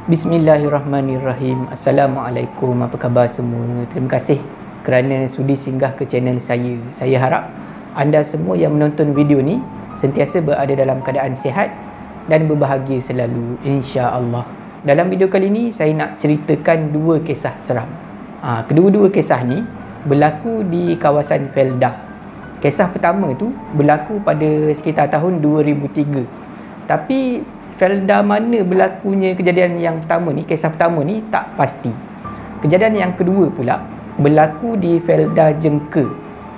Bismillahirrahmanirrahim. Assalamualaikum, apa khabar semua? Terima kasih kerana sudi singgah ke channel saya. Saya harap anda semua yang menonton video ni sentiasa berada dalam keadaan sihat dan berbahagia selalu, insya-Allah. Dalam video kali ni saya nak ceritakan dua kisah seram. Kedua-dua kisah ni berlaku di kawasan Felda. Kisah pertama tu berlaku pada sekitar tahun 2003. Tapi Felda mana berlakunya kejadian yang pertama ni, kisah pertama ni tak pasti. Kejadian yang kedua pula berlaku di Felda Jengke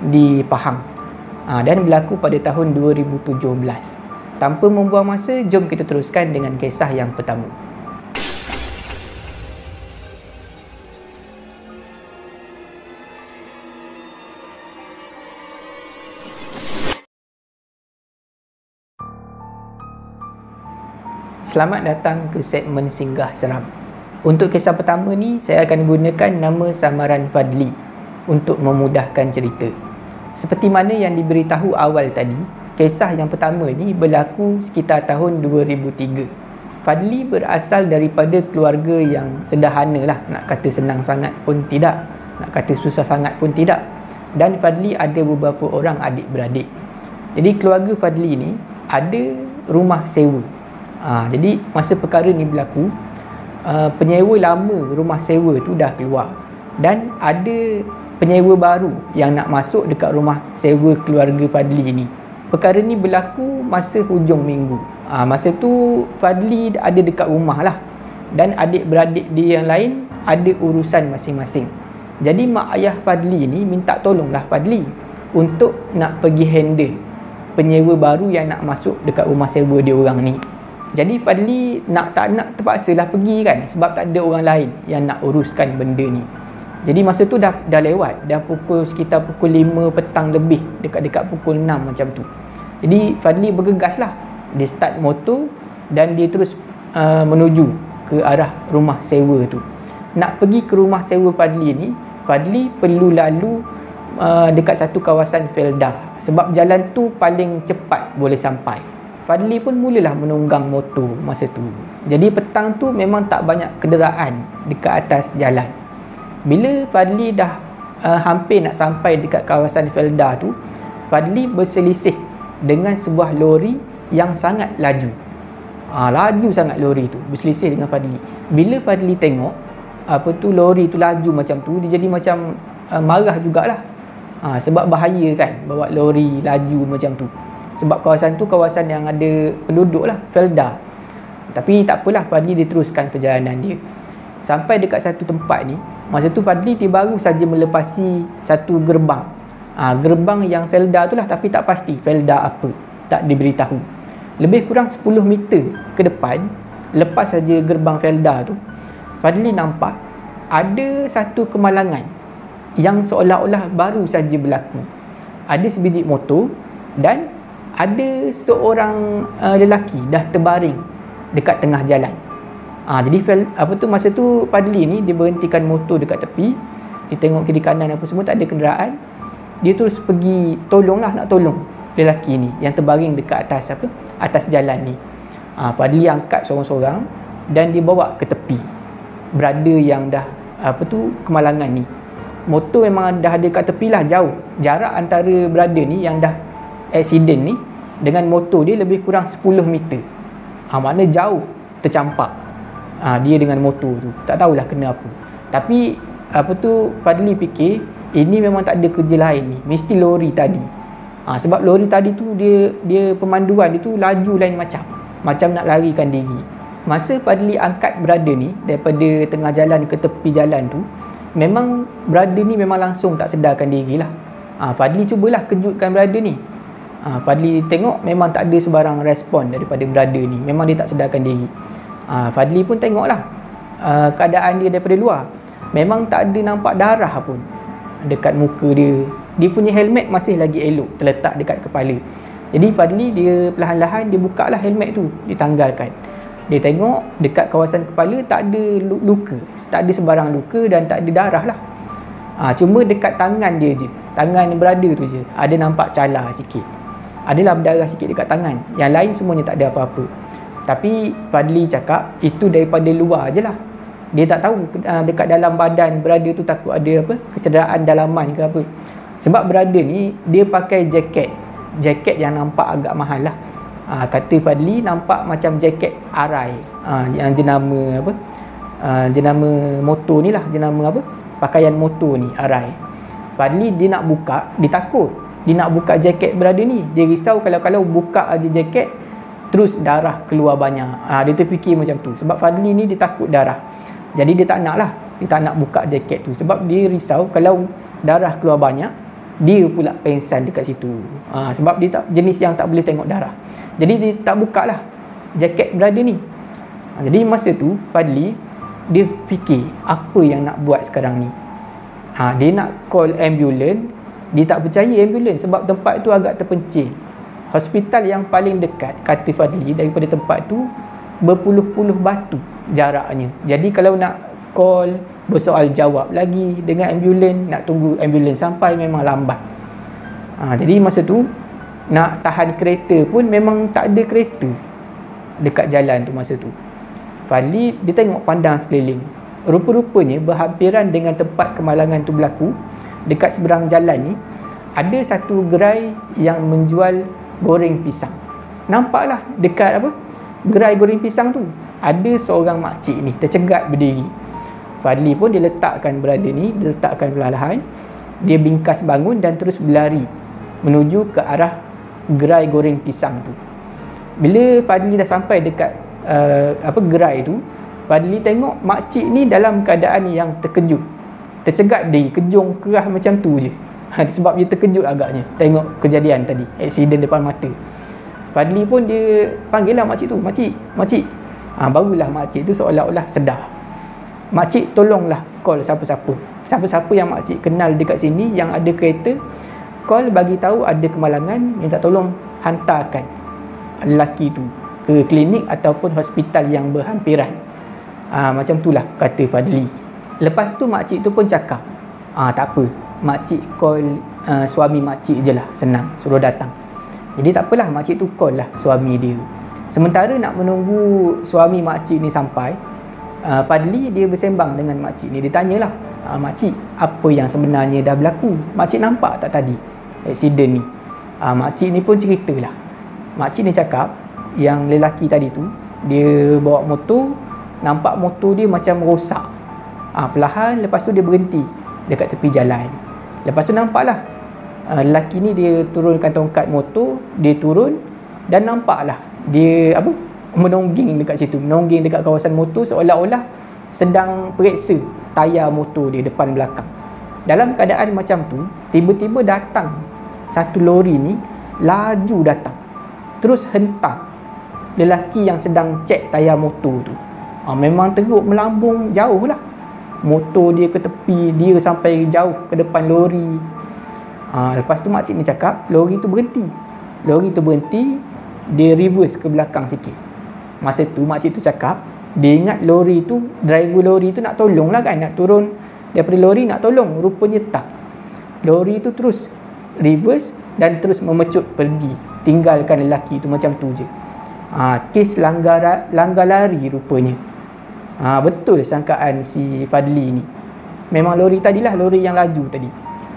di Pahang, dan berlaku pada tahun 2017. Tanpa membuang masa, jom kita teruskan dengan kisah yang pertama. Selamat datang ke segmen Singgah Seram. Untuk kisah pertama ni, saya akan gunakan nama samaran Fadli untuk memudahkan cerita. Seperti mana yang diberitahu awal tadi, kisah yang pertama ni berlaku sekitar tahun 2003. Fadli berasal daripada keluarga yang sederhana lah, nak kata senang sangat pun tidak, nak kata susah sangat pun tidak. Dan Fadli ada beberapa orang adik-beradik. Jadi keluarga Fadli ni ada rumah sewa. Jadi masa perkara ni berlaku, penyewa lama rumah sewa tu dah keluar dan ada penyewa baru yang nak masuk dekat rumah sewa keluarga Fadli ni. Perkara ni berlaku masa hujung minggu. Masa tu Fadli ada dekat rumah lah, dan adik-beradik dia yang lain ada urusan masing-masing. Jadi mak ayah Fadli ni minta tolonglah Fadli untuk nak pergi handle penyewa baru yang nak masuk dekat rumah sewa dia orang ni. Jadi Fadli tak nak terpaksalah pergi kan, sebab tak ada orang lain yang nak uruskan benda ni. Jadi masa tu dah lewat, dah sekitar pukul 5 petang lebih, dekat-dekat pukul 6 macam tu. Jadi Fadli bergegas lah, dia start motor dan dia terus menuju ke arah rumah sewa tu. Nak pergi ke rumah sewa Fadli ni, Fadli perlu lalu dekat satu kawasan Felda, sebab jalan tu paling cepat boleh sampai. Fadli pun mulalah menunggang motor masa tu. Jadi petang tu memang tak banyak kenderaan dekat atas jalan. Bila Fadli dah hampir nak sampai dekat kawasan Felda tu, Fadli berselisih dengan sebuah lori yang sangat laju. Laju sangat lori tu, berselisih dengan Fadli. Bila Fadli tengok lori tu laju macam tu, dia jadi macam marah jugalah. Sebab bahaya kan bawa lori laju macam tu. Sebab kawasan tu kawasan yang ada penduduk lah, Felda. Tapi tak apalah, Fadli diteruskan perjalanan dia. Sampai dekat satu tempat ni, masa tu Fadli dia baru saja melepasi satu gerbang. Gerbang yang Felda tu lah, tapi tak pasti Felda apa, tak diberitahu. Lebih kurang 10 meter ke depan, lepas saja gerbang Felda tu, Fadli nampak ada satu kemalangan yang seolah-olah baru saja berlaku. Ada sebiji motor dan ada seorang lelaki dah terbaring dekat tengah jalan. Jadi masa tu Fadli ni dia berhentikan motor dekat tepi, dia tengok kiri kanan apa semua tak ada kenderaan. Dia terus pergi nak tolong lelaki ni yang terbaring dekat atas jalan ni. Fadli angkat sorang-sorang dan dia bawa ke tepi, berada yang dah kemalangan ni. Motor memang dah ada kat tepi lah, jauh. Jarak antara berada ni yang dah aksiden ni dengan motor dia lebih kurang 10 meter. Maknanya jauh tercampak dia dengan motor tu. Tak tahulah kenapa. Tapi Fadli fikir ini memang tak ada kerja lain ni, mesti lori tadi. Sebab lori tadi tu dia pemanduan dia tu laju lain macam nak larikan diri. Masa Fadli angkat berada ni daripada tengah jalan ke tepi jalan tu, memang berada ni memang langsung tak sedarkan diri lah. Fadli cubalah kejutkan berada ni. Fadli tengok memang tak ada sebarang respon daripada berada ni, memang dia tak sedarkan diri. Fadli pun tengoklah keadaan dia daripada luar, memang tak ada nampak darah pun dekat muka dia. Dia punya helmet masih lagi elok terletak dekat kepala. Jadi Fadli dia perlahan-lahan dia buka lah helmet tu, ditanggalkan. Dia tengok dekat kawasan kepala tak ada luka, tak ada sebarang luka dan tak ada darah lah. Cuma dekat tangan dia je, tangan berada tu je ada nampak cala sikit. Adalah berdarah sikit dekat tangan. Yang lain semuanya tak ada apa-apa. Tapi Fadli cakap itu daripada luar je lah. Dia tak tahu dekat dalam badan brother tu takut ada apa, kecederaan dalaman ke apa. Sebab brother ni dia pakai jaket yang nampak agak mahal lah. Kata Fadli nampak macam jaket arai, yang jenama apa, jenama motor ni lah, jenama apa, pakaian motor ni, arai. Fadli dia nak buka, dia takut dia nak buka jaket brother ni. Dia risau kalau buka aja jaket terus darah keluar banyak. Dia terfikir macam tu. Sebab Fadli ni dia takut darah. Jadi dia tak nak lah, dia tak nak buka jaket tu. Sebab dia risau kalau darah keluar banyak, dia pula pengsan dekat situ. Sebab dia tak, jenis yang tak boleh tengok darah. Jadi dia tak buka lah jaket brother ni. Jadi masa tu Fadli dia fikir apa yang nak buat sekarang ni. Dia nak call ambulans. Dia tak percaya ambulans sebab tempat tu agak terpencil. Hospital yang paling dekat, kata Fadli, daripada tempat tu berpuluh-puluh batu jaraknya. Jadi kalau nak call, bersoal jawab lagi dengan ambulans, nak tunggu ambulans sampai memang lambat. Jadi masa tu nak tahan kereta pun memang tak ada kereta dekat jalan tu masa tu. Fadli dia tengok pandang sekeliling. Rupa-rupanya berhampiran dengan tempat kemalangan tu berlaku, dekat seberang jalan ni ada satu gerai yang menjual goreng pisang. Nampaklah dekat apa, gerai goreng pisang tu ada seorang makcik ni tercegat berdiri. Fadli pun dia letakkan brother ni, dia letakkan perlahan. Dia bingkas bangun dan terus berlari menuju ke arah gerai goreng pisang tu. Bila Fadli dah sampai dekat gerai tu, Fadli tengok makcik ni dalam keadaan yang terkejut, tercegat berdiri, kejung kerah macam tu je. Sebab dia terkejut agaknya tengok kejadian tadi, aksiden depan mata. Fadli pun dia panggil lah makcik tu, makcik. Barulah makcik tu seolah-olah sedar. Makcik tolonglah call siapa-siapa yang makcik kenal dekat sini yang ada kereta, call bagi tahu ada kemalangan, minta tolong hantarkan lelaki tu ke klinik ataupun hospital yang berhampiran. Macam itulah kata Fadli. Lepas tu makcik tu pun cakap, tak apa, makcik call suami makcik je lah, senang, suruh datang. Jadi tak apalah, makcik tu call lah suami dia. Sementara nak menunggu suami makcik ni sampai, Fadli dia bersembang dengan makcik ni. Dia tanyalah, makcik, apa yang sebenarnya dah berlaku? Makcik nampak tak tadi aksiden ni? Makcik ni pun ceritalah. Makcik ni cakap yang lelaki tadi tu, dia bawa motor, nampak motor dia macam rosak. Perlahan lepas tu dia berhenti dekat tepi jalan. Lepas tu nampaklah lelaki ni dia turunkan tongkat motor, dia turun dan nampaklah dia menongging dekat situ, menongging dekat kawasan motor seolah-olah sedang periksa tayar motor dia depan belakang. Dalam keadaan macam tu, tiba-tiba datang satu lori ni, laju datang, terus hentam lelaki yang sedang cek tayar motor tu. Memang teruk melambung jauh lah. Motor dia ke tepi, dia sampai jauh ke depan lori. Lepas tu makcik ni cakap lori tu berhenti. Dia reverse ke belakang sikit. Masa tu makcik tu cakap dia ingat lori tu, driver lori tu nak tolong lah kan, nak turun daripada lori nak tolong. Rupanya tak. Lori tu terus reverse dan terus memecut pergi, tinggalkan lelaki tu macam tu je. Kes langgar lari rupanya. Betul sangkaan si Fadli ni. Memang lori tadilah lori yang laju tadi.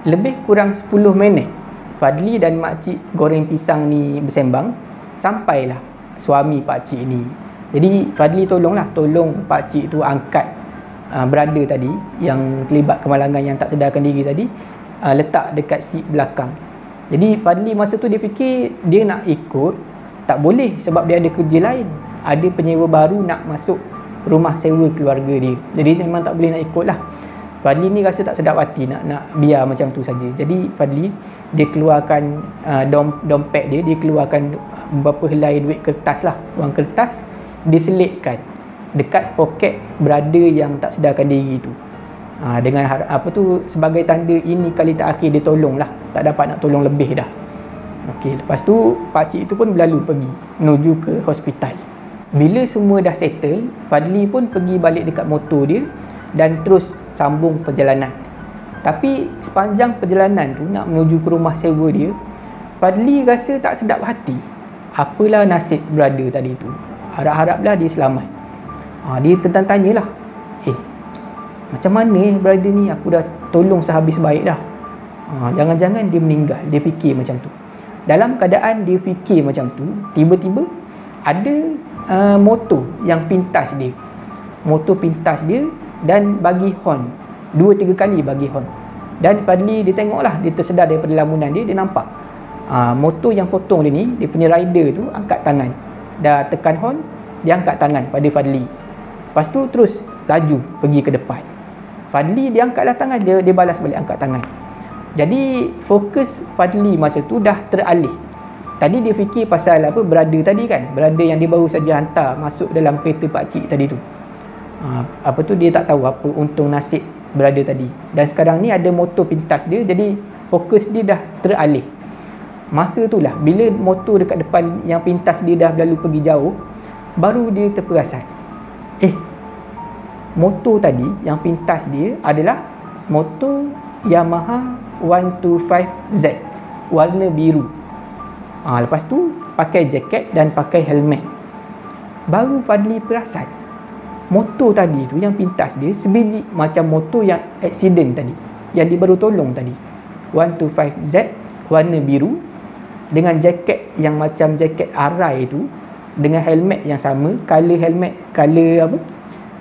Lebih kurang 10 minit Fadli dan makcik goreng pisang ni bersembang, sampailah suami pakcik ni. Jadi Fadli tolong pakcik tu angkat brother tadi yang terlibat kemalangan yang tak sedarkan diri tadi, letak dekat seat belakang. Jadi Fadli masa tu dia fikir dia nak ikut, tak boleh sebab dia ada kerja lain, ada penyewa baru nak masuk rumah sewa keluarga dia. Jadi memang tak boleh nak ikut lah. Fadli ni rasa tak sedap hati nak biar macam tu saja. Jadi Fadli dia keluarkan dompet dia keluarkan beberapa helai duit kertas lah, wang kertas, dia selitkan dekat poket brother yang tak sedarkan diri tu. Dengan sebagai tanda ini kali terakhir dia tolong lah, tak dapat nak tolong lebih dah. Okey, lepas tu pakcik tu pun berlalu pergi menuju ke hospital. Bila semua dah settle, Fadli pun pergi balik dekat motor dia dan terus sambung perjalanan. Tapi sepanjang perjalanan tu nak menuju ke rumah sewa dia, Fadli rasa tak sedap hati. Apalah nasib brother tadi tu. Harap-haraplah dia selamat. Dia tanyalah, macam mana brother ni, aku dah tolong sehabis baik dah. Jangan-jangan dia meninggal. Dia fikir macam tu. Dalam keadaan dia fikir macam tu, tiba-tiba ada motor yang pintas dia. Motor pintas dia dan bagi horn. 2-3 kali bagi horn. Dan Fadli dia tengoklah, dia tersedar daripada lamunan dia, dia nampak motor yang potong dia ni, dia punya rider tu angkat tangan. Dah tekan horn, dia angkat tangan pada Fadli. Lepas tu terus laju pergi ke depan. Fadli dia angkatlah tangan, dia balas balik angkat tangan. Jadi fokus Fadli masa tu dah teralih. Tadi dia fikir pasal brother tadi kan, brother yang dia baru saja hantar masuk dalam kereta pakcik tadi tu. Dia tak tahu apa untung nasib brother tadi. Dan sekarang ni ada motor pintas dia, jadi fokus dia dah teralih. Masa tu lah, bila motor dekat depan yang pintas dia dah lalu pergi jauh, baru dia terperasan, motor tadi yang pintas dia adalah motor Yamaha 125Z warna biru. Lepas tu pakai jaket dan pakai helmet. Baru Fadli perasan motor tadi tu yang pintas dia sebiji macam motor yang accident tadi, yang dia baru tolong tadi. 125Z warna biru dengan jaket yang macam jaket arai tu, dengan helmet yang sama, color helmet, color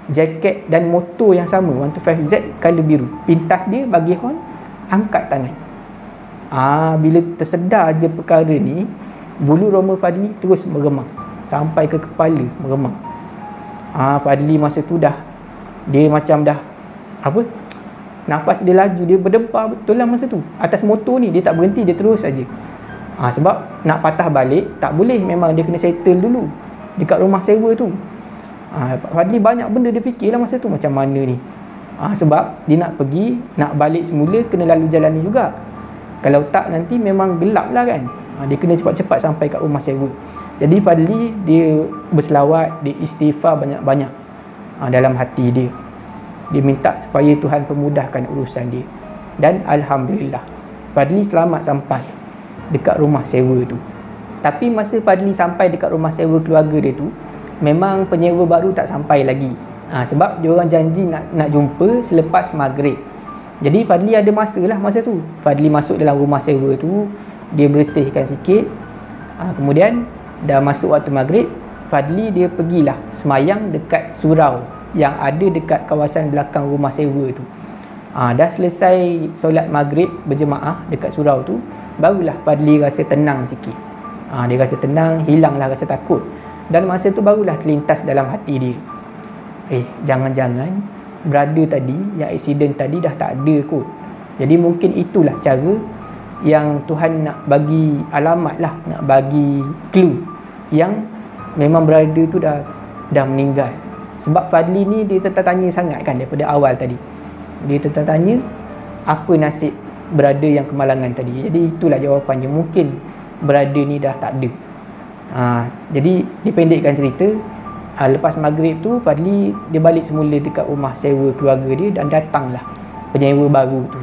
jaket dan motor yang sama, 125Z color biru. Pintas dia bagi horn, angkat tangan. Bila tersedar je perkara ni, bulu roma Fadli terus meremang sampai ke kepala, meremang. Fadli masa tu dia macam nafas dia laju, dia berdempar betul lah masa tu. Atas motor ni dia tak berhenti, dia terus saja. Sebab nak patah balik tak boleh, memang dia kena settle dulu dekat rumah sewa tu. Fadli banyak benda dia fikirlah masa tu, macam mana ni. Sebab dia nak pergi, nak balik semula kena lalu jalan ni juga. Kalau tak nanti memang gelap lah kan. Dia kena cepat-cepat sampai kat rumah sewa. Jadi Fadli dia berselawat, dia istighfar banyak-banyak dalam hati dia. Dia minta supaya Tuhan pemudahkan urusan dia. Dan Alhamdulillah, Fadli selamat sampai dekat rumah sewa tu. Tapi masa Fadli sampai dekat rumah sewa keluarga dia tu, memang penyewa baru tak sampai lagi. Sebab dia orang janji nak jumpa selepas maghrib. Jadi Fadli ada masa lah masa tu. Fadli masuk dalam rumah sewa tu, dia bersihkan sikit. Kemudian dah masuk waktu maghrib, Fadli dia pergilah semayang dekat surau yang ada dekat kawasan belakang rumah sewa tu. Dah selesai solat maghrib berjemaah dekat surau tu, barulah Fadli rasa tenang sikit. Dia rasa tenang, hilanglah rasa takut. Dan masa tu barulah terlintas dalam hati dia, jangan-jangan brother tadi yang accident tadi dah tak ada kot. Jadi mungkin itulah cara yang Tuhan nak bagi alamat lah, nak bagi clue yang memang brother tu dah meninggal. Sebab Fadli ni dia tanya sangat kan daripada awal tadi. Dia tanya apa nasib brother yang kemalangan tadi. Jadi itulah jawapannya, mungkin brother ni dah tak ada. Jadi dipendekkan cerita, lepas maghrib tu Fadli dia balik semula dekat rumah sewa keluarga dia, dan datanglah penyewa baru tu.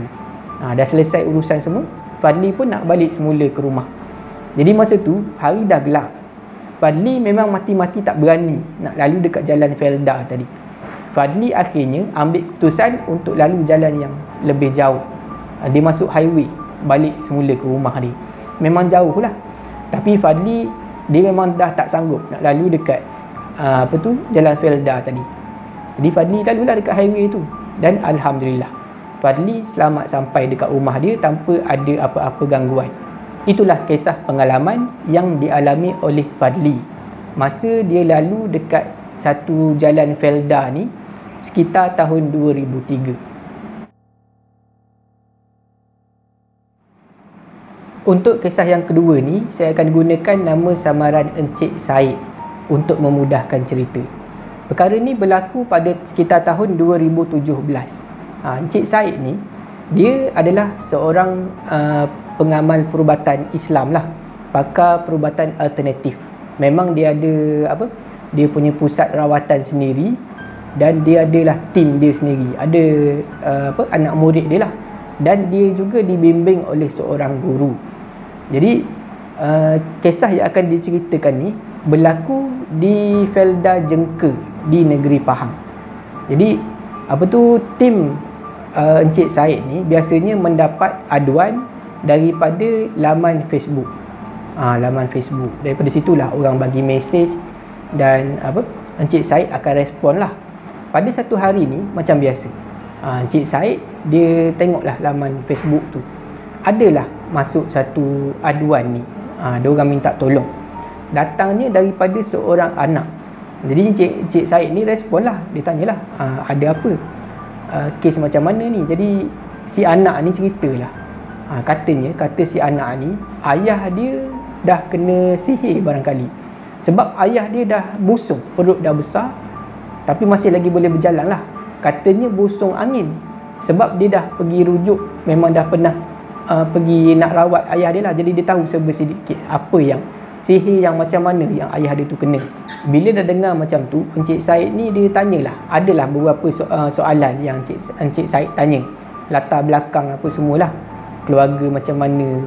Dah selesai urusan semua, Fadli pun nak balik semula ke rumah. Jadi masa tu hari dah gelap. Fadli memang mati-mati tak berani nak lalu dekat jalan Felda tadi. Fadli akhirnya ambil keputusan untuk lalu jalan yang lebih jauh. Dia masuk highway balik semula ke rumah dia. Memang jauh lah, tapi Fadli dia memang dah tak sanggup nak lalu dekat jalan Felda tadi. Jadi Fadli lalulah dekat highway tu, dan Alhamdulillah Fadli selamat sampai dekat rumah dia tanpa ada apa-apa gangguan. Itulah kisah pengalaman yang dialami oleh Fadli masa dia lalu dekat satu jalan Felda ni sekitar tahun 2003. Untuk kisah yang kedua ni, saya akan gunakan nama samaran Encik Said untuk memudahkan cerita. Perkara ni berlaku pada sekitar tahun 2017. Encik Said ni, dia adalah seorang pengamal perubatan Islam lah, pakar perubatan alternatif. Memang dia ada dia punya pusat rawatan sendiri, dan dia adalah tim dia sendiri. Ada anak murid dia lah, dan dia juga dibimbing oleh seorang guru. Jadi kisah yang akan diceritakan ni berlaku di Felda Jengke di negeri Pahang. Jadi tim Encik Said ni biasanya mendapat aduan daripada laman Facebook. Laman Facebook. Daripada situlah orang bagi mesej dan Encik Said akan respon lah. Pada satu hari ni macam biasa, Encik Said dia tengoklah laman Facebook tu, adalah masuk satu aduan ni. Dia orang minta tolong, datangnya daripada seorang anak. Jadi Encik Said ni respon lah. Dia tanyalah, ada apa, kes macam mana ni. Jadi si anak ni ceritalah. Kata si anak ni, ayah dia dah kena sihir barangkali. Sebab ayah dia dah busung, perut dah besar, tapi masih lagi boleh berjalan lah. Katanya busung angin. Sebab dia dah pergi rujuk, memang dah pernah pergi nak rawat ayah dia lah. Jadi dia tahu sedikit apa yang sihir yang macam mana yang ayah dia tu kena. Bila dah dengar macam tu, Encik Said ni dia tanyalah. Adalah beberapa soalan yang Encik Said tanya. Latar belakang apa semualah. Keluarga macam mana,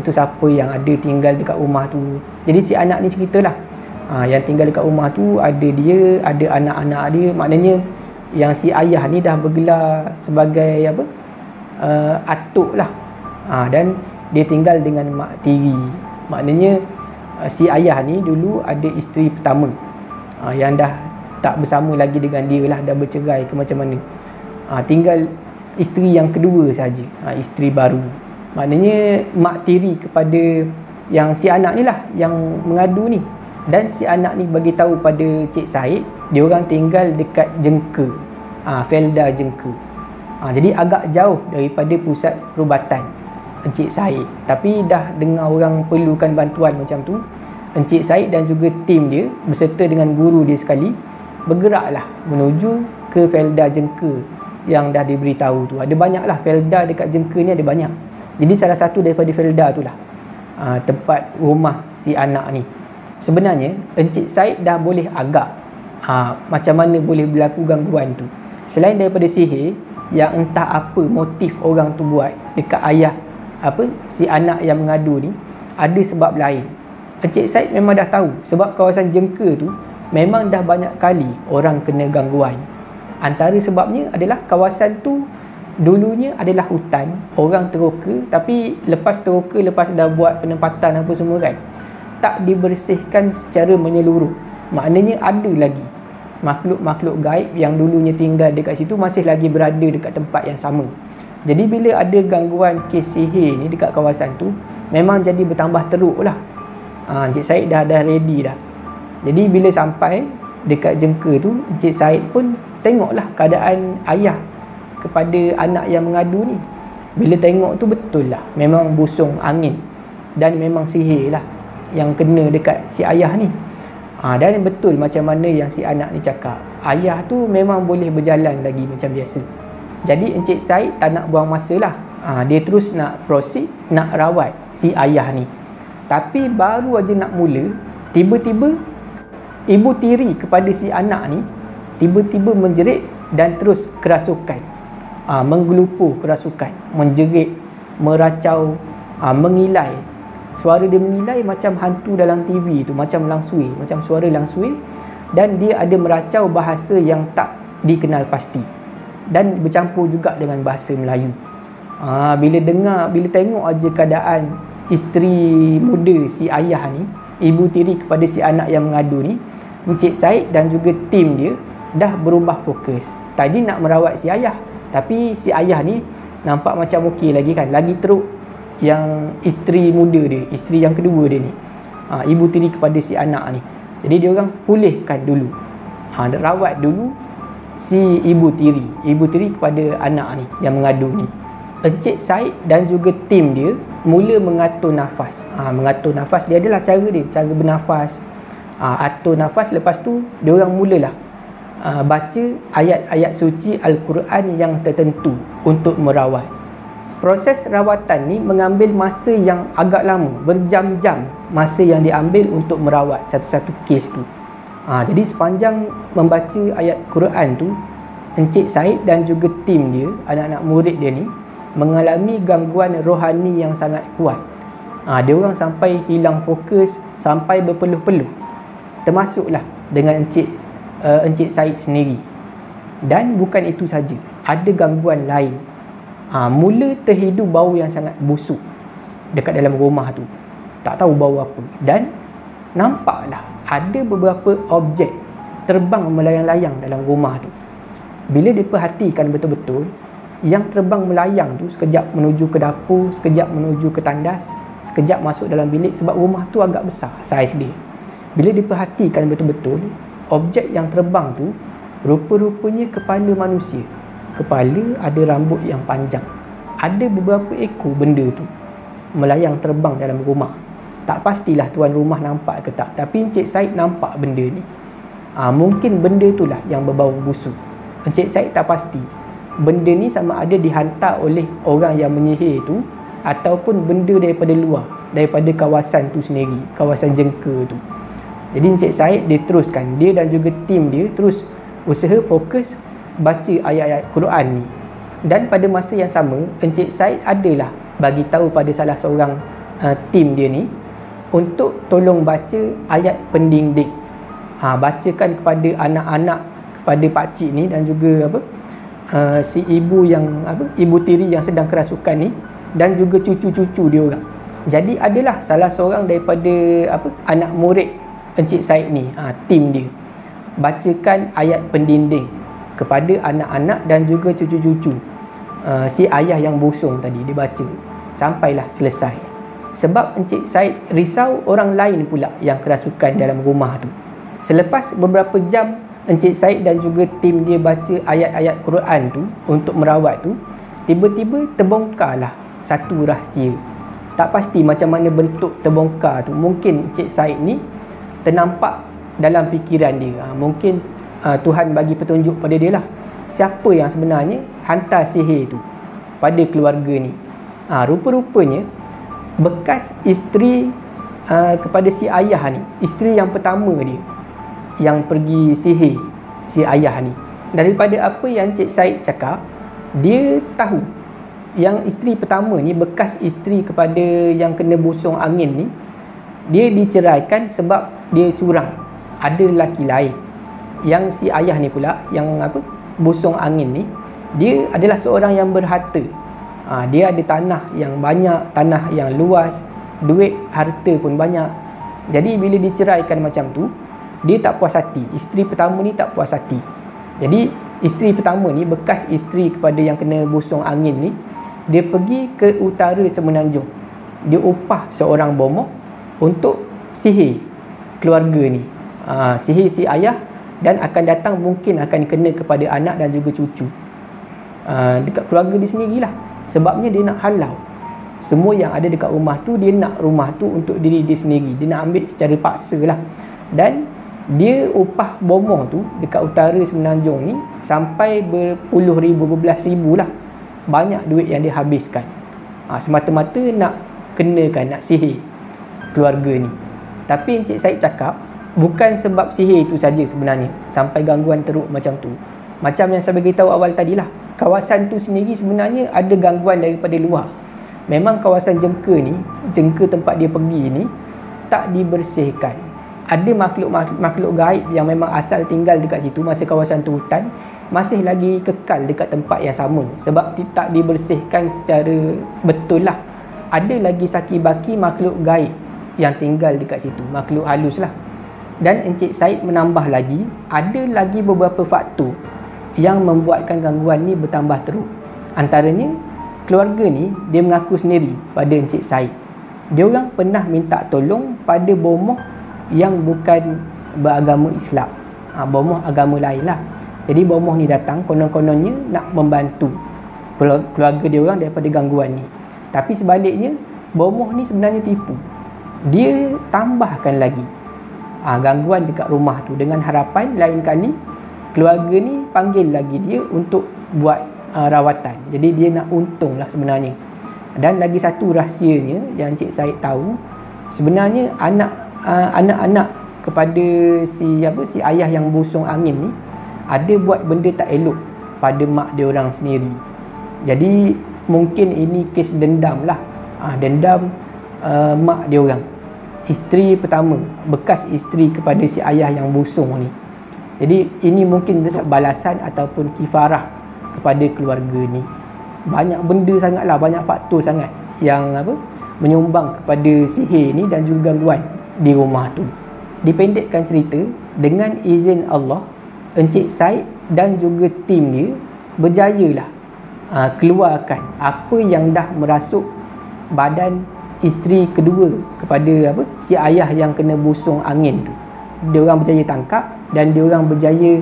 siapa yang ada tinggal dekat rumah tu. Jadi si anak ni ceritalah, yang tinggal dekat rumah tu ada dia, ada anak-anak dia. Maknanya yang si ayah ni dah bergelar sebagai atuk lah. Dan dia tinggal dengan mak tiri. Maknanya si ayah ni dulu ada isteri pertama, yang dah tak bersama lagi dengan dia lah, dah bercerai ke macam mana. Tinggal isteri yang kedua saja, isteri baru. Maknanya mak tiri kepada yang si anak ni lah yang mengadu ni. Dan si anak ni bagi tahu pada Cik Said, dia orang tinggal dekat Jengke, Felda Jengke. Jadi agak jauh daripada pusat perubatan Encik Said. Tapi dah dengar orang perlukan bantuan macam tu, Encik Said dan juga tim dia beserta dengan guru dia sekali bergeraklah menuju ke Felda Jengke yang dah diberitahu tu. Ada banyak lah Felda dekat Jengke ni, ada banyak. Jadi salah satu daripada Felda tu lah tempat rumah si anak ni. Sebenarnya Encik Said dah boleh agak macam mana boleh berlaku gangguan tu. Selain daripada sihir yang entah apa motif orang tu buat dekat ayah si anak yang mengadu ni, ada sebab lain. Encik Said memang dah tahu sebab kawasan Jengke tu memang dah banyak kali orang kena gangguan. Antara sebabnya adalah kawasan tu dulunya adalah hutan, orang teroka, tapi lepas teroka, lepas dah buat penempatan apa semua kan, tak dibersihkan secara menyeluruh. Maknanya ada lagi makhluk-makhluk gaib yang dulunya tinggal dekat situ masih lagi berada dekat tempat yang sama. Jadi bila ada gangguan kes sihir ni dekat kawasan tu, memang jadi bertambah teruk lah. Encik Said dah ready dah. Jadi bila sampai dekat Jengke tu, Encik Said pun tengoklah keadaan ayah kepada anak yang mengadu ni. Bila tengok tu betul lah, memang busung angin dan memang sihir lah yang kena dekat si ayah ni. Dan betul macam mana yang si anak ni cakap, ayah tu memang boleh berjalan lagi macam biasa. Jadi Encik Said tak nak buang masa lah. Dia terus nak proceed, nak rawat si ayah ni. Tapi baru aja nak mula, tiba-tiba ibu tiri kepada si anak ni tiba-tiba menjerit dan terus kerasukan, menggelupur kerasukan, menjerit, meracau, mengilai. Suara dia mengilai macam hantu dalam TV tu, macam langsui, macam suara langsui. Dan dia ada meracau bahasa yang tak dikenal pasti, dan bercampur juga dengan bahasa Melayu. Bila tengok aja keadaan isteri muda si ayah ni, ibu tiri kepada si anak yang mengadu ni, Encik Said dan juga tim dia dah berubah fokus. Tadi nak merawat si ayah, tapi si ayah ni nampak macam okey lagi kan, lagi teruk yang isteri muda dia, isteri yang kedua dia ni, ibu tiri kepada si anak ni. Jadi dia orang pulihkan dulu, rawat dulu si ibu tiri kepada anak ni yang mengadu ni. Encik Said dan juga tim dia mula mengatur nafas. Mengatur nafas dia adalah cara bernafas. Atur nafas, lepas tu dia orang mulalah baca ayat-ayat suci Al-Quran yang tertentu untuk merawat. Proses rawatan ni mengambil masa yang agak lama, berjam-jam masa yang diambil untuk merawat satu-satu kes tu. Jadi sepanjang membaca ayat Quran tu, Encik Said dan juga tim dia, anak-anak murid dia ni, mengalami gangguan rohani yang sangat kuat. Dia orang sampai hilang fokus, sampai berpeluh-peluh. termasuklah dengan Encik Said sendiri. Dan bukan itu saja, ada gangguan lain. Mula terhidu bau yang sangat busuk dekat dalam rumah tu, tak tahu bau apa, dan nampaklah ada beberapa objek terbang melayang-layang dalam rumah tu. Bila diperhatikan betul-betul, yang terbang melayang tu sekejap menuju ke dapur, sekejap menuju ke tandas, sekejap masuk dalam bilik, sebab rumah tu agak besar saiz dia. Bila diperhatikan betul-betul, objek yang terbang tu rupa-rupanya kepala manusia. Kepala ada rambut yang panjang. Ada beberapa ekor benda tu melayang terbang dalam rumah. Tak pastilah tuan rumah nampak ke tak, tapi Encik Said nampak benda ni. Mungkin benda itulah yang berbau busuk. Encik Said tak pasti benda ni sama ada dihantar oleh orang yang menyihir tu ataupun benda daripada luar, daripada kawasan tu sendiri, kawasan jengka tu. Jadi Encik Said dia teruskan, dia dan juga tim dia terus usaha fokus baca ayat-ayat Quran ni. Dan pada masa yang sama, Encik Said adalah bagi tahu pada salah seorang tim dia ni untuk tolong baca ayat pendinding. Bacakan kepada anak-anak, kepada pakcik ni dan juga si ibu yang ibu tiri yang sedang kerasukan ni, dan juga cucu-cucu dia orang. Jadi adalah salah seorang daripada anak murid Encik Said ni, tim dia bacakan ayat pendinding kepada anak-anak dan juga cucu-cucu si ayah yang busung tadi. Dia baca sampailah selesai. Sebab Encik Said risau orang lain pula yang kerasukan dalam rumah tu. Selepas beberapa jam Encik Said dan juga tim dia baca ayat-ayat Quran tu untuk merawat tu, tiba-tiba terbongkarlah satu rahsia. Tak pasti macam mana bentuk terbongkar tu. Mungkin Encik Said ni ternampak dalam fikiran dia. Mungkin Tuhan bagi petunjuk pada dia lah, siapa yang sebenarnya hantar sihir tu pada keluarga ni. Rupa-rupanya bekas isteri kepada si ayah ni, isteri yang pertama dia yang pergi sihir si ayah ni. Daripada apa yang Encik Said cakap, dia tahu yang isteri pertama ni, bekas isteri kepada yang kena busung angin ni, dia diceraikan sebab dia curang. Ada lelaki lain. Yang si ayah ni pula, yang busung angin ni, dia adalah seorang yang berharta. Dia ada tanah yang banyak, tanah yang luas, duit, harta pun banyak. Jadi bila diceraikan macam tu, dia tak puas hati. Isteri pertama ni tak puas hati. Jadi isteri pertama ni, bekas isteri kepada yang kena busung angin ni, dia pergi ke utara Semenanjung. Dia upah seorang bomoh untuk sihir keluarga ni, sihir si ayah, dan akan datang mungkin akan kena kepada anak dan juga cucu, dekat keluarga dia sendirilah. Sebabnya dia nak halau semua yang ada dekat rumah tu. Dia nak rumah tu untuk diri dia sendiri. Dia nak ambil secara paksa lah. Dan dia upah bomoh tu dekat utara Semenanjung ni sampai berpuluh ribu, berbelas ribu lah. Banyak duit yang dia habiskan, semata-mata nak kenakan, nak sihir keluarga ni. Tapi Encik Said cakap bukan sebab sihir itu saja sebenarnya sampai gangguan teruk macam tu. Macam yang saya beritahu awal tadilah, kawasan tu sendiri sebenarnya ada gangguan daripada luar. Memang kawasan jengka ni, jengka tempat dia pergi ni, tak dibersihkan. Ada makhluk gaib yang memang asal tinggal dekat situ masa kawasan tu hutan, masih lagi kekal dekat tempat yang sama sebab tak dibersihkan secara betul lah. Ada lagi saki-baki makhluk gaib yang tinggal dekat situ, makhluk halus lah. Dan Encik Said menambah lagi, ada lagi beberapa faktor yang membuatkan gangguan ni bertambah teruk. Antaranya, keluarga ni dia mengaku sendiri pada Encik Said, dia orang pernah minta tolong pada bomoh yang bukan beragama Islam, bomoh agama lain lah. Jadi bomoh ni datang konon-kononnya nak membantu keluarga dia orang daripada gangguan ni. Tapi sebaliknya, bomoh ni sebenarnya tipu. Dia tambahkan lagi gangguan dekat rumah tu dengan harapan lain kali keluarga ni panggil lagi dia untuk buat rawatan. Jadi dia nak untung lah sebenarnya. Dan lagi satu rahsianya yang Encik Said tahu, sebenarnya anak-anak kepada si ayah yang busung angin ni ada buat benda tak elok pada mak dia orang sendiri. Jadi mungkin ini kes dendam lah, dendam mak dia orang. isteri pertama, bekas isteri kepada si ayah yang busung ni. Jadi ini mungkin balasan ataupun kifarah kepada keluarga ni. Banyak benda sangatlah, banyak faktor sangat yang menyumbang kepada sihir ni dan juga gangguan di rumah tu. Dipendekkan cerita, dengan izin Allah, Encik Said dan juga tim dia berjayalah keluarkan apa yang dah merasuk badan isteri kedua kepada si ayah yang kena busung angin tu. Dia orang berjaya tangkap dan dia orang berjaya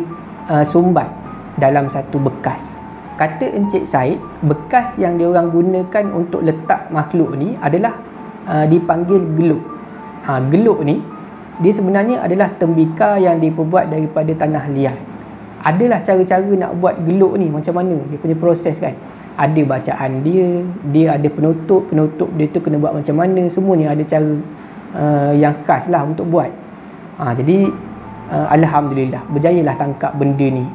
sumbat dalam satu bekas. Kata Encik Said, bekas yang dia orang gunakan untuk letak makhluk ni adalah dipanggil geluk. Geluk ni dia sebenarnya adalah tembikar yang diperbuat daripada tanah liat. Adalah cara-cara nak buat geluk ni macam mana, dia punya proses kan. Ada bacaan dia ada penutup dia tu kena buat macam mana, semuanya ada cara yang khas lah untuk buat. Jadi alhamdulillah berjayalah tangkap benda ni.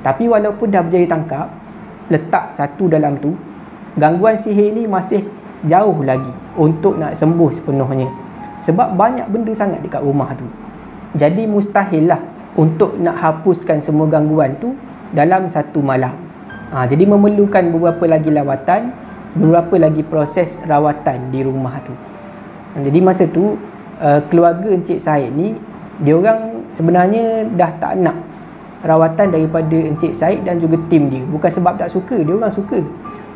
Tapi walaupun dah berjaya tangkap, letak satu dalam tu, gangguan sihir ni masih jauh lagi untuk nak sembuh sepenuhnya. Sebab banyak benda sangat dekat rumah tu. Jadi mustahil lah untuk nak hapuskan semua gangguan tu dalam satu malam. Jadi memerlukan beberapa lagi lawatan, beberapa lagi proses rawatan di rumah tu. Jadi masa tu keluarga Encik Said ni, dia orang sebenarnya dah tak nak rawatan daripada Encik Said dan juga tim dia. Bukan sebab tak suka, dia orang suka.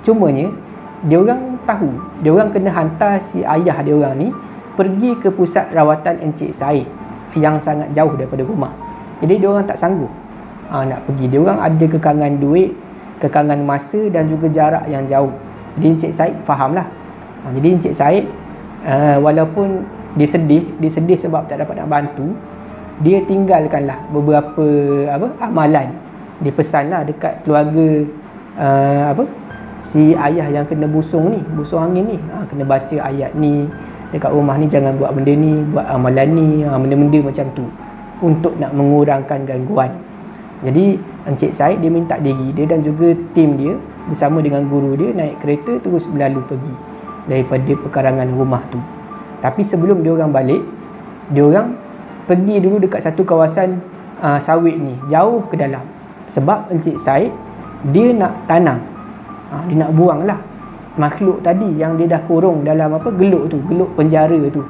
Cumanya dia orang tahu, dia orang kena hantar si ayah dia orang ni pergi ke pusat rawatan Encik Said yang sangat jauh daripada rumah. Jadi dia orang tak sanggup nak pergi. Dia orang ada kekangan duit, kekangan masa dan juga jarak yang jauh. Jadi Encik Said fahamlah. Jadi Encik Said walaupun dia sedih sebab tak dapat nak bantu, dia tinggalkanlah beberapa amalan. Dia pesanlah dekat keluarga si ayah yang kena busung angin ni, kena baca ayat ni dekat rumah ni, jangan buat benda ni, buat amalan ni, benda-benda macam tu untuk nak mengurangkan gangguan. Jadi Encik Said dia minta diri dia dan juga tim dia bersama dengan guru dia naik kereta terus berlalu pergi daripada pekarangan rumah tu. Tapi sebelum dia orang balik, dia orang pergi dulu dekat satu kawasan sawit ni, jauh ke dalam. Sebab Encik Said dia nak tanam, dia nak buang lah makhluk tadi yang dia dah kurung dalam geluk tu, geluk penjara tu.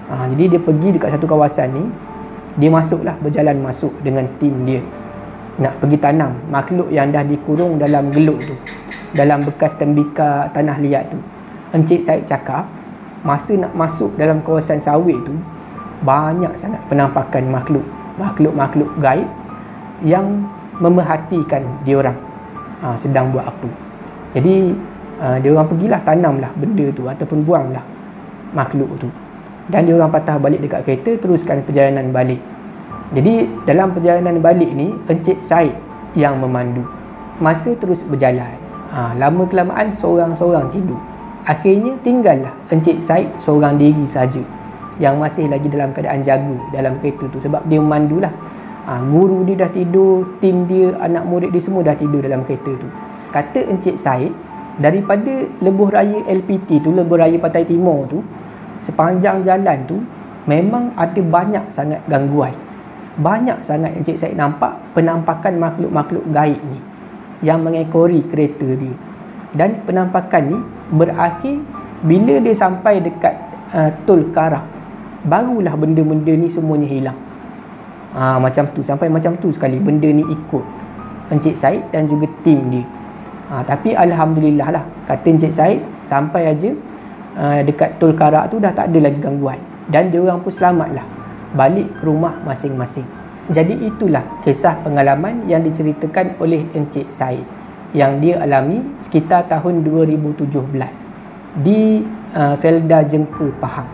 Jadi dia pergi dekat satu kawasan ni, dia berjalan masuk dengan tim dia nak pergi tanam makhluk yang dah dikurung dalam geluk tu, dalam bekas tembikar tanah liat tu. Encik Said cakap masa nak masuk dalam kawasan sawit tu, banyak sangat penampakan makhluk gaib yang memerhatikan diorang sedang buat apa. Jadi diorang pergilah tanamlah benda tu ataupun buanglah makhluk tu. Dan diorang patah balik dekat kereta, teruskan perjalanan balik. Jadi dalam perjalanan balik ni, Encik Said yang memandu. Masa terus berjalan, lama kelamaan seorang-seorang tidur. Akhirnya tinggallah Encik Said seorang diri saja yang masih lagi dalam keadaan jaga dalam kereta tu, sebab dia memandulah. Guru dia dah tidur, tim dia, anak murid dia semua dah tidur dalam kereta tu. Kata Encik Said, daripada lebuh raya LPT tu, lebuh raya Pantai Timur tu, sepanjang jalan tu memang ada banyak sangat gangguan. Banyak sangat Encik Said nampak penampakan makhluk-makhluk gaib ni yang mengekori kereta dia. Dan penampakan ni berakhir bila dia sampai dekat Tol Karak. Barulah benda-benda ni semuanya hilang. Macam tu, sampai macam tu sekali benda ni ikut Encik Said dan juga tim dia. Tapi alhamdulillah lah, kata Encik Said, sampai aja dekat Tol Karak tu dah tak ada lagi gangguan dan dia orang pun selamatlah balik ke rumah masing-masing. Jadi itulah kisah pengalaman yang diceritakan oleh Encik Said yang dia alami sekitar tahun 2017 di Felda Jengka, Pahang.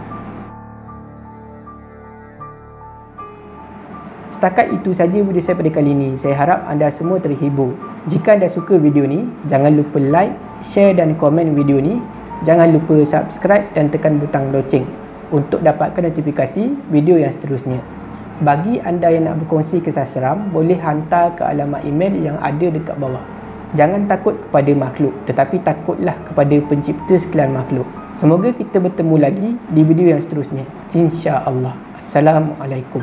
Setakat itu saja video saya pada kali ini. Saya harap anda semua terhibur. Jika anda suka video ni, jangan lupa like, share dan komen video ni. Jangan lupa subscribe dan tekan butang loceng untuk dapatkan notifikasi video yang seterusnya. Bagi anda yang nak berkongsi kisah seram, boleh hantar ke alamat email yang ada dekat bawah. Jangan takut kepada makhluk, tetapi takutlah kepada pencipta sekalian makhluk. Semoga kita bertemu lagi di video yang seterusnya. insya-Allah. Assalamualaikum.